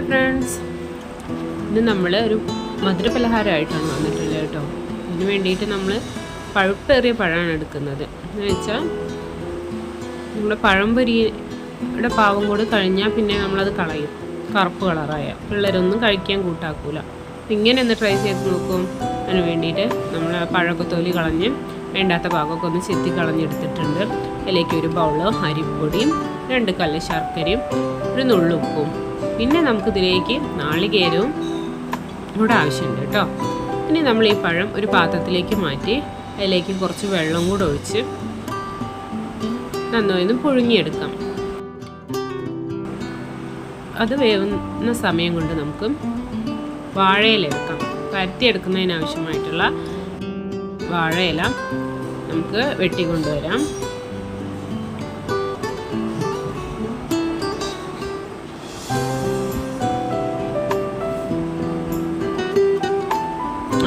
Hi friends, ഇന്ന് നമ്മൾ ഒരു മധുരപലഹാരമായിട്ടാണ് വന്നിട്ടുള്ളത് കേട്ടോ. ഇതിന് വേണ്ടിയിട്ട് നമ്മൾ പഴുപ്പേറിയ പഴമാണ് എടുക്കുന്നത്. എന്ന് വെച്ചാൽ നമ്മുടെ പഴംപൊരിയുടെ പാവം കൂടി കഴിഞ്ഞാൽ പിന്നെ നമ്മളത് കളയും, കറുപ്പ് കളറായ പിള്ളേരൊന്നും കഴിക്കാൻ കൂട്ടാക്കൂല. ഇങ്ങനെ ഒന്ന് ട്രൈ ചെയ്ത് നോക്കും. അതിന് വേണ്ടിയിട്ട് നമ്മൾ പഴമൊക്കെ തൊലി കളഞ്ഞ് വേണ്ടാത്ത ഭാഗമൊക്കെ ഒന്ന് ചെത്തി കളഞ്ഞെടുത്തിട്ടുണ്ട്. അതിലേക്ക് ഒരു ബൗള് അരിപ്പൊടിയും 2 കല്ല് ശർക്കരയും ഒരു നുള്ളുപ്പും, പിന്നെ നമുക്കിതിലേക്ക് നാളികേരവും കൂടെ ആവശ്യമുണ്ട് കേട്ടോ. ഇനി നമ്മൾ ഈ പഴം ഒരു പാത്രത്തിലേക്ക് മാറ്റി അതിലേക്ക് കുറച്ച് വെള്ളം കൂടെ ഒഴിച്ച് നന്നായി പുഴുങ്ങിയെടുക്കാം. അത് വേവുന്ന സമയം കൊണ്ട് നമുക്ക് വാഴയില എടുക്കാം. പരത്തിയെടുക്കുന്നതിനാവശ്യമായിട്ടുള്ള വാഴയില നമുക്ക് വെട്ടിക്കൊണ്ടുവരാം.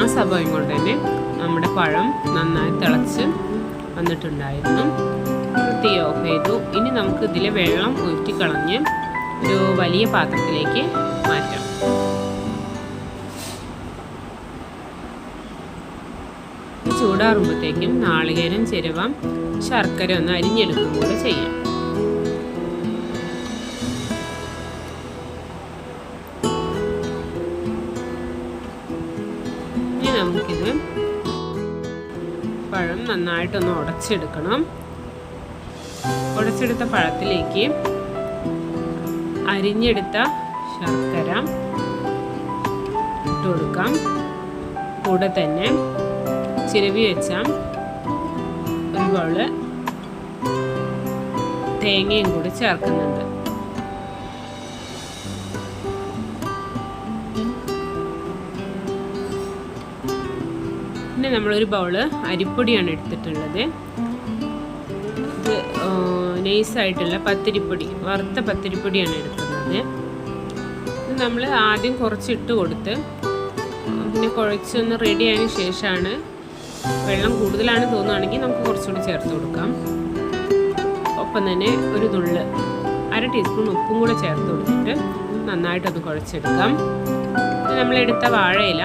ആ സമയം കൊണ്ട് തന്നെ നമ്മുടെ പഴം നന്നായി തിളച്ച് വന്നിട്ടുണ്ടായിരുന്നു. തീ ഓഫ് ചെയ്തു. ഇനി നമുക്ക് ഇതിലെ വെള്ളം ഊറ്റിക്കളഞ്ഞ് ഒരു വലിയ പാത്രത്തിലേക്ക് മാറ്റാം. ചൂടാറുമ്പോഴത്തേക്കും നാളികേരം, ചിരവം, ശർക്കര ഒന്ന് അരിഞ്ഞെടുക്കും കൂടെ ചെയ്യാം. ഇനി നമുക്കിത് പഴം നന്നായിട്ടൊന്ന് ഉടച്ചെടുക്കണം. ഉടച്ചെടുത്ത പഴത്തിലേക്ക് അരിഞ്ഞെടുത്ത ശർക്കര ഇട്ട് കൊടുക്കാം. കൂടെ തന്നെ ചിരവി വെച്ച ഒരു ബൗള് തേങ്ങയും കൂടി ചേർക്കുന്നുണ്ട്. പിന്നെ നമ്മളൊരു ബൗള് അരിപ്പൊടിയാണ് എടുത്തിട്ടുള്ളത്. ഇത് നൈസായിട്ടുള്ള പത്തിരിപ്പൊടി, വറുത്ത പത്തിരിപ്പൊടിയാണ് എടുക്കുന്നത്. ഇത് നമ്മൾ ആദ്യം കുറച്ചിട്ട് കൊടുത്ത് പിന്നെ കുഴച്ചൊന്ന് റെഡി ആയതിനു ശേഷമാണ്, വെള്ളം കൂടുതലാണ് തോന്നുകയാണെങ്കിൽ നമുക്ക് കുറച്ചുകൂടി ചേർത്ത് കൊടുക്കാം. ഒപ്പം തന്നെ ഒരു നുള്ള് 1/2 ടീസ്പൂൺ ഉപ്പും കൂടെ ചേർത്ത് കൊടുത്തിട്ട് നന്നായിട്ടൊന്ന് കുഴച്ചെടുക്കാം. നമ്മളെടുത്ത വാഴയില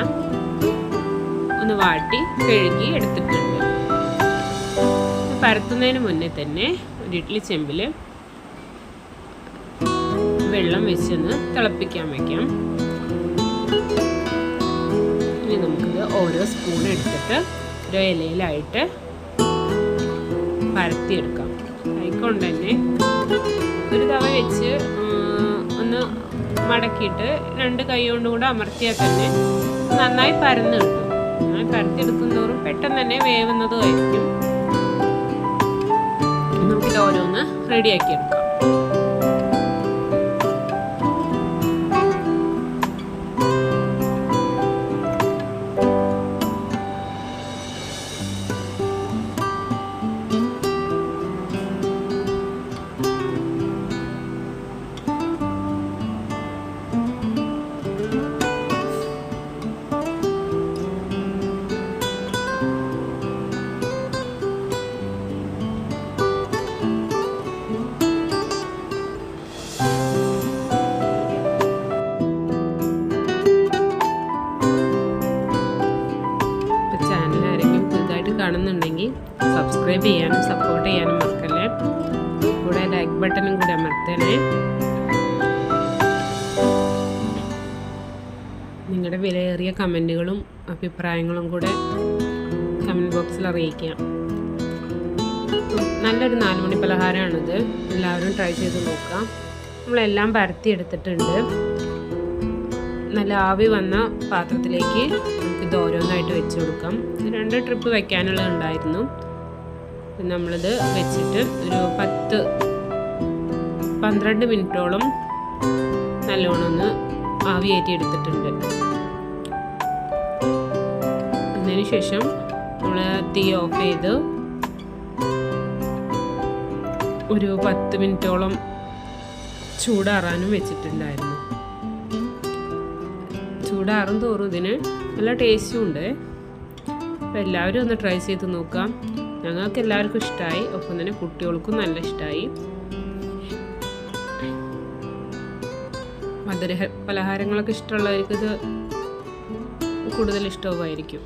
ഒന്ന് വാട്ടി കഴുകി എടുത്തിട്ടുണ്ട്. പരത്തുന്നതിന് മുന്നേ തന്നെ ഒരു ഇഡ്ഡലി ചെമ്പിൽ വെള്ളം വെച്ചൊന്ന് തിളപ്പിക്കാൻ വയ്ക്കാം. ഇനി നമുക്കിത് ഓരോ സ്പൂൺ എടുത്തിട്ട് ഒരു ഇലയിലായിട്ട് പരത്തിയെടുക്കാം. അതുകൊണ്ട് തന്നെ ഒരു തവ വെച്ച് ഒന്ന് മടക്കിയിട്ട് 2 കൈ കൊണ്ടും കൂടെ അമർത്തിയാൽ തന്നെ നന്നായി പരന്ന് കിട്ടും. നന്നായി പരത്തിയെടുക്കുന്നതോറും പെട്ടെന്ന് തന്നെ വേവുന്നതുമായിരിക്കും. നമുക്കിത് ഓരോന്ന് റെഡിയാക്കിയെടുക്കാം. കാണുന്നുണ്ടെങ്കിൽ സബ്സ്ക്രൈബ് ചെയ്യാനും സപ്പോർട്ട് ചെയ്യാനും മറക്കല്ലേ. കൂടെ ലൈക്ക് ബട്ടണും കൂടെ അമർത്തണേ. നിങ്ങളുടെ വിലയേറിയ കമൻറ്റുകളും അഭിപ്രായങ്ങളും കൂടെ കമൻറ്റ് ബോക്സിൽ അറിയിക്കാം. നല്ലൊരു 4 മണി പലഹാരമാണിത്. എല്ലാവരും ട്രൈ ചെയ്ത് നോക്കാം. നമ്മളെല്ലാം പരത്തിയെടുത്തിട്ടുണ്ട്. നല്ല ആവി വന്ന പാത്രത്തിലേക്ക് നമുക്കിത് ഓരോന്നായിട്ട് വെച്ച് കൊടുക്കാം. 2 ട്രിപ്പ് വയ്ക്കാനുള്ളതുണ്ടായിരുന്നു. നമ്മളിത് വെച്ചിട്ട് ഒരു 10-12 മിനിറ്റോളം നല്ലോണം ഒന്ന് ആവിയേറ്റി എടുത്തിട്ടുണ്ട്. അതിന് ശേഷം നമ്മൾ തീ ഓഫ് ചെയ്ത് ഒരു 10 മിനിറ്റോളം ചൂടാറാനും വെച്ചിട്ടുണ്ടായിരുന്നു. ചൂടാറും തോറും ഇതിന് നല്ല ടേസ്റ്റും ഉണ്ട്. അപ്പോൾ എല്ലാവരും ഒന്ന് ട്രൈ ചെയ്ത് നോക്കാം. ഞങ്ങൾക്ക് എല്ലാവർക്കും ഇഷ്ടമായി, ഒപ്പം തന്നെ കുട്ടികൾക്കും നല്ല ഇഷ്ടമായി. മധുര പലഹാരങ്ങളൊക്കെ ഇഷ്ടമുള്ളവർക്ക് ഇത് കൂടുതൽ ഇഷ്ടവുമായിരിക്കും.